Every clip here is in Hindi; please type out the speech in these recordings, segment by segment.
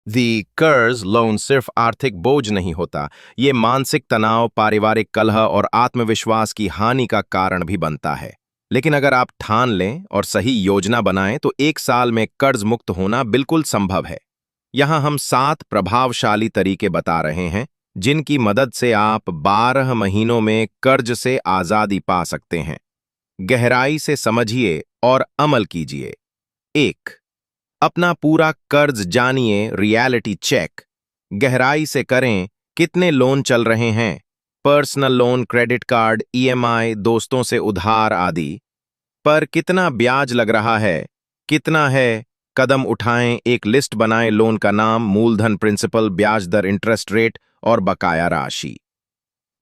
दी कर्ज लोन सिर्फ आर्थिक बोझ नहीं होता, ये मानसिक तनाव, पारिवारिक कलह और आत्मविश्वास की हानि का कारण भी बनता है। लेकिन अगर आप ठान लें और सही योजना बनाएं तो 1 साल में कर्ज मुक्त होना बिल्कुल संभव है। यहाँ हम 7 प्रभावशाली तरीके बता रहे हैं, जिनकी मदद से आप 12 महीनों में कर्ज से आजादी पा सकते हैं। गहराई से समझिए और अमल कीजिए। 1, अपना पूरा कर्ज जानिए, रियलिटी चेक। गहराई से करें, कितने लोन चल रहे हैं, personal loan, credit card, EMI, दोस्तों से उधार आदि। पर कितना ब्याज लग रहा है, कितना है, कदम उठाएं, एक लिस्ट बनाएं, लोन का नाम, मूलधन, प्रिंसिपल, ब्याज दर, इंटरेस्ट रेट और बकाया राशि।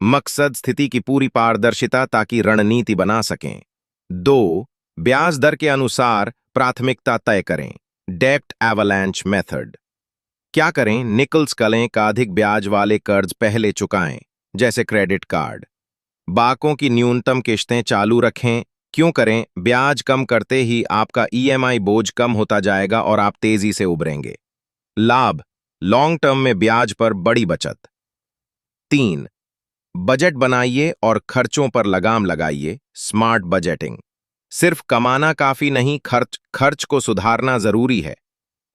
मकसद, स्थिति की पूरी पारदर्शिता ताकि रणनीति बना सकें। 2, ब्याज दर के अनुसार प्राथमिकता तय करें। डेप्ट एवलांच मेथड। क्या करें, निकल्स कलें का अधिक ब्याज वाले कर्ज पहले चुकाएं, जैसे क्रेडिट कार्ड। बाकों की न्यूनतम किश्तें चालू रखें। क्यों करें, ब्याज कम करते ही आपका ईएमआई बोझ कम होता जाएगा और आप तेजी से उभरेंगे। लाभ, लॉन्ग टर्म में ब्याज पर बड़ी बचत। 3, बजट बनाइए और खर्चों पर लगाम लगाइए। Smart budgeting. सिर्फ कमाना काफी नहीं, खर्च खर्च को सुधारना जरूरी है।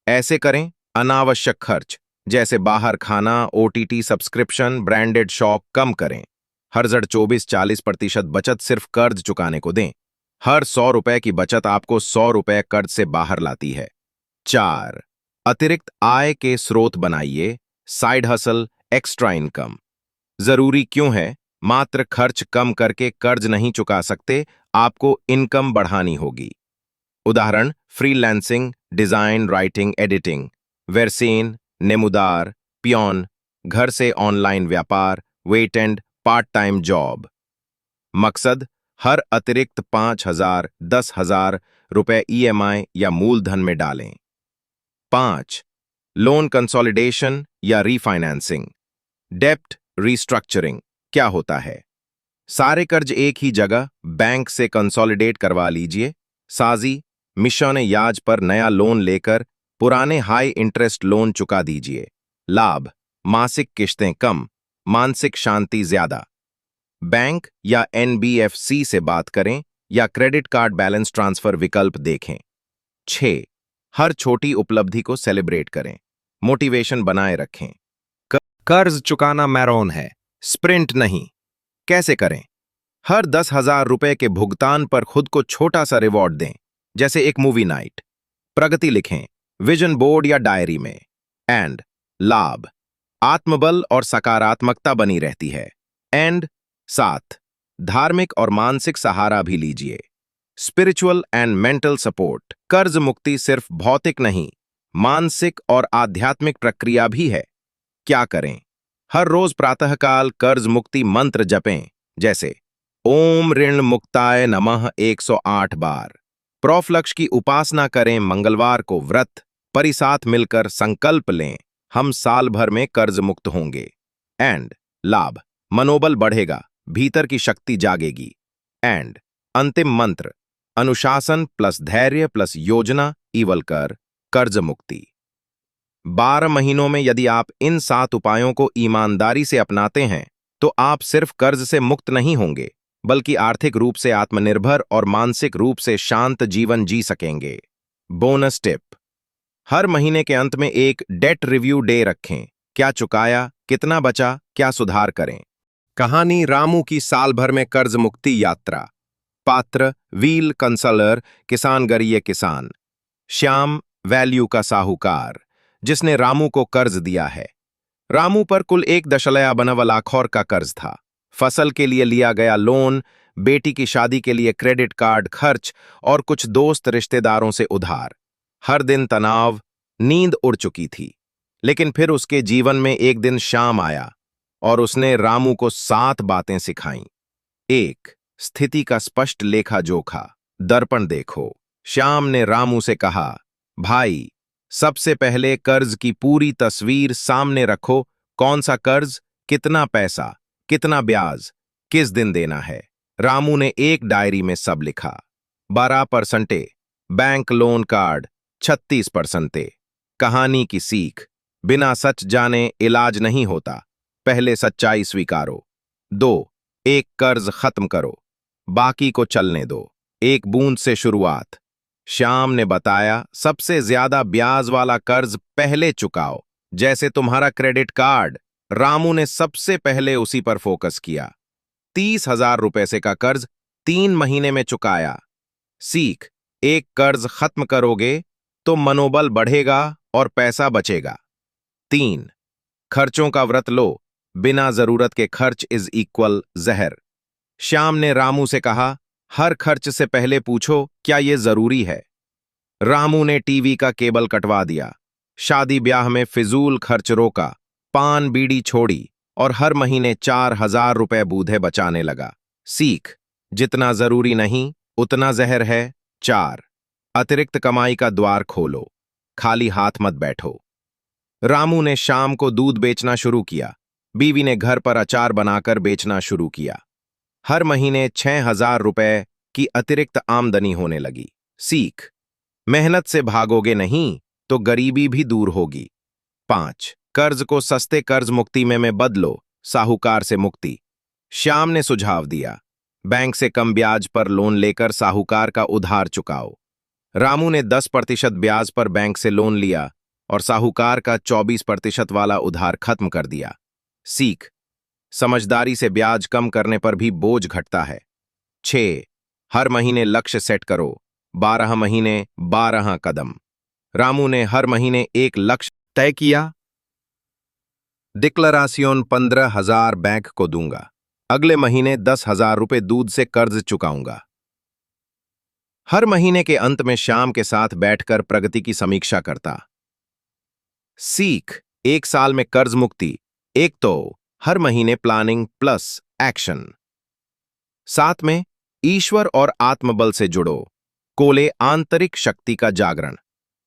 ऐसे करें, अनावश्यक खर्च जैसे बाहर खाना, ओटीटी सब्सक्रिप्शन, ब्रांडेड शौक कम करें। हर 24-40% बचत सिर्फ कर्ज चुकाने को दें। हर 100 रुपए की बचत आपको 100 रुपए कर्ज से बाहर लाती है। 4, अतिरिक्त आय के स्रोत बनाइए। Side hustle, extra income. जरूरी क्यों है, मात्र खर्च कम करके कर्ज नहीं चुका सकते, आपको इनकम बढ़ानी होगी। उदाहरण, फ्रीलांसिंग, डिजाइन, राइटिंग, एडिटिंग, वेरसेन, नेमुदार, पियोन, घर से ऑनलाइन व्यापार, वेटेंड, पार्ट टाइम जॉब। मकसद, हर अतिरिक्त 5,000, 10,000 रुपए ईएमआई या मूलधन में डालें। 5, लोन कंसोलिडेशन या रीफाइनेंसिंग। डेप्ट रीस्ट्रक्चरिंग क्या होता है? सारे कर्ज एक ही जगह बैंक से कंसोलिडेट करवा लीजिए। साजी, मिशन याज पर नया लोन लेकर पुराने हाई इंटरेस्ट लोन चुका दीजिए। लाभ, मासिक किश्तें कम, मानसिक शांति ज्यादा। बैंक या एनबीएफसी से बात करें या क्रेडिट कार्ड बैलेंस ट्रांसफर विकल्प देखें। 6, हर छोटी उपलब्धि को सेलिब्रेट करें, मोटिवेशन बनाए रखें। कर्ज चुकाना मैराथन है, स्प्रिंट नहीं। कैसे करें? हर 10,000 रुपए के भुगतान पर खुद को छोटा सा रिवॉर्ड दें, जैसे एक मूवी नाइट। प्रगति लिखें, विजन बोर्ड या डायरी में। एंड लाभ, आत्मबल और सकारात्मकता बनी रहती है। एंड 7, धार्मिक और मानसिक सहारा भी लीजिए। Spiritual and mental support. कर्ज मुक्ति सिर्फ भौतिक नहीं, मानसिक और आध्यात्मिक प्रक्रिया भी है। क्या करें? हर रोज प्रातःकाल कर्ज मुक्ति मंत्र जपें, जैसे ओम ऋण मुक्ताय नमः 108 बार। प्रोफलक्ष की उपासना करें, मंगलवार को व्रत। परिसाथ मिलकर संकल्प लें, हम साल भर में कर्ज मुक्त होंगे। एंड लाभ, मनोबल बढ़ेगा, भीतर की शक्ति जागेगी। एंड अंतिम मंत्र, अनुशासन प्लस धैर्य प्लस योजना इवल कर कर्ज मुक्ति। 12 महीनों में यदि आप इन 7 उपायों को ईमानदारी से अपनाते हैं तो आप सिर्फ कर्ज से मुक्त नहीं होंगे, बल्कि आर्थिक रूप से आत्मनिर्भर और मानसिक रूप से शांत जीवन जी सकेंगे। बोनस टिप, हर महीने के अंत में एक डेट रिव्यू डे रखें। क्या चुकाया, कितना बचा, क्या सुधार करें। कहानी, रामू की साल भर में कर्ज मुक्ति यात्रा। पात्र, व्हील कंसलर, किसान गरीय किसान। श्याम, वैल्यू का साहूकार, जिसने रामू को कर्ज दिया है। रामू पर कुल 1,1 लाख का कर्ज था। फसल के लिए लिया गया लोन, बेटी की शादी के लिए क्रेडिट कार्ड खर्च और कुछ दोस्त रिश्तेदारों से उधार। हर दिन तनाव, नींद उड़ चुकी थी। लेकिन फिर उसके जीवन में एक दिन शाम आया और उसने रामू को 7 बातें सिखाईं। 1, स्थिति का स्पष्ट लेखा जोखा। दर्पण देखो। श्याम ने रामू से कहा, भाई, सबसे पहले कर्ज की पूरी तस्वीर सामने रखो। कौन सा कर्ज, कितना पैसा, कितना ब्याज, किस दिन देना है। रामू ने एक डायरी में सब लिखा। 12% बैंक लोन कार्ड, 36%। कहानी की सीख, बिना सच जाने इलाज नहीं होता। पहले सच्चाई स्वीकारो। 2. एक कर्ज खत्म करो, बाकी को चलने दो। एक बूंद से शुरुआत। श्याम ने बताया, सबसे ज्यादा ब्याज वाला कर्ज पहले चुकाओ, जैसे तुम्हारा क्रेडिट कार्ड। रामू ने सबसे पहले उसी पर फोकस किया। 30,000 रुपए से का कर्ज 3 महीने में चुकाया। सीख, एक कर्ज खत्म करोगे तो मनोबल बढ़ेगा और पैसा बचेगा। 3. खर्चों का व्रत लो, बिना जरूरत के खर्च इज इक्वल जहर। श्याम ने रामू से कहा, हर खर्च से पहले पूछो क्या ये जरूरी है। रामू ने टीवी का केबल कटवा दिया, शादी ब्याह में फिजूल खर्च रोका, पान बीड़ी छोड़ी और हर महीने 4,000 रुपए बूधे बचाने लगा। सीख, जितना जरूरी नहीं उतना जहर है। 4. अतिरिक्त कमाई का द्वार खोलो, खाली हाथ मत बैठो। रामू ने शाम को दूध बेचना शुरू किया, बीवी ने घर पर अचार बनाकर बेचना शुरू किया। हर महीने 6,000 रुपए की अतिरिक्त आमदनी होने लगी। सीख, मेहनत से भागोगे नहीं तो गरीबी भी दूर होगी। 5. कर्ज को सस्ते कर्ज मुक्ति में बदलो, साहूकार से मुक्ति। श्याम ने सुझाव दिया, बैंक से कम ब्याज पर लोन लेकर साहूकार का उधार चुकाओ। रामू ने 10% ब्याज पर बैंक से लोन लिया और साहूकार का 24% वाला उधार खत्म कर दिया। सीख, समझदारी से ब्याज कम करने पर भी बोझ घटता है। 6. हर महीने लक्ष्य सेट करो, 12 महीने 12 कदम। रामू ने हर महीने एक लक्ष्य तय किया। डिक्लरासियोन 15,000 बैंक को दूंगा, अगले महीने 10,000 रुपए दूध से कर्ज चुकाऊंगा। हर महीने के अंत में शाम के साथ बैठकर प्रगति की समीक्षा करता। सीख, एक साल में कर्ज मुक्ति। एक तो हर महीने प्लानिंग प्लस एक्शन। 7 में ईश्वर और आत्मबल से जुड़ो, कोले आंतरिक शक्ति का जागरण।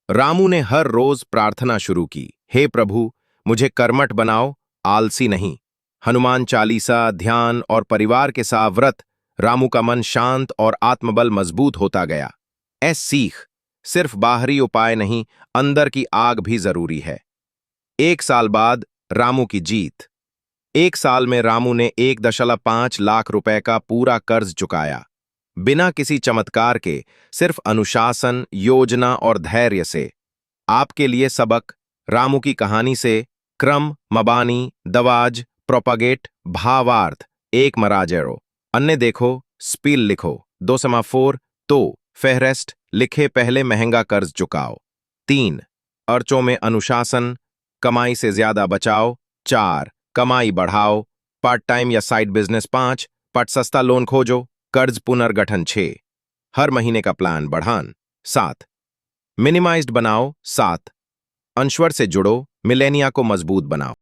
रामू ने हर रोज प्रार्थना शुरू की, हे प्रभु मुझे कर्मठ बनाओ, आलसी नहीं। हनुमान चालीसा, ध्यान और परिवार के साथ व्रत। रामू का मन शांत और आत्मबल मजबूत होता गया। सीख, सिर्फ बाहरी उपाय नहीं, अंदर की आग भी जरूरी है। 1 साल बाद रामू की जीत। 1 साल में रामू ने 1.5 लाख रुपए का पूरा कर्ज चुकाया, बिना किसी चमत्कार के, सिर्फ अनुशासन, योजना और धैर्य से। आपके लिए सबक, रामू की कहानी से क्रम, मबानी, दवाज, प्रोपागेट, भावार्थ, एक मराजेरो। अन्य देखो, स्पील लिखो, 2 समाफोर, तो फेहरेस्ट लिखे पहले महंगा कर्ज चुकाओ। 3. अर्चों में अनुशासन, कमाई से ज्यादा बचाओ। 4. कमाई बढ़ाओ, पार्ट टाइम या साइड बिजनेस। 5. पट सस्ता लोन खोजो, कर्ज पुनर्गठन। 6. हर महीने का प्लान बढ़ान। 7. मिनिमाइज्ड बनाओ। 7. अंश्वर से जुड़ो, मिलेनिया को मजबूत बनाओ।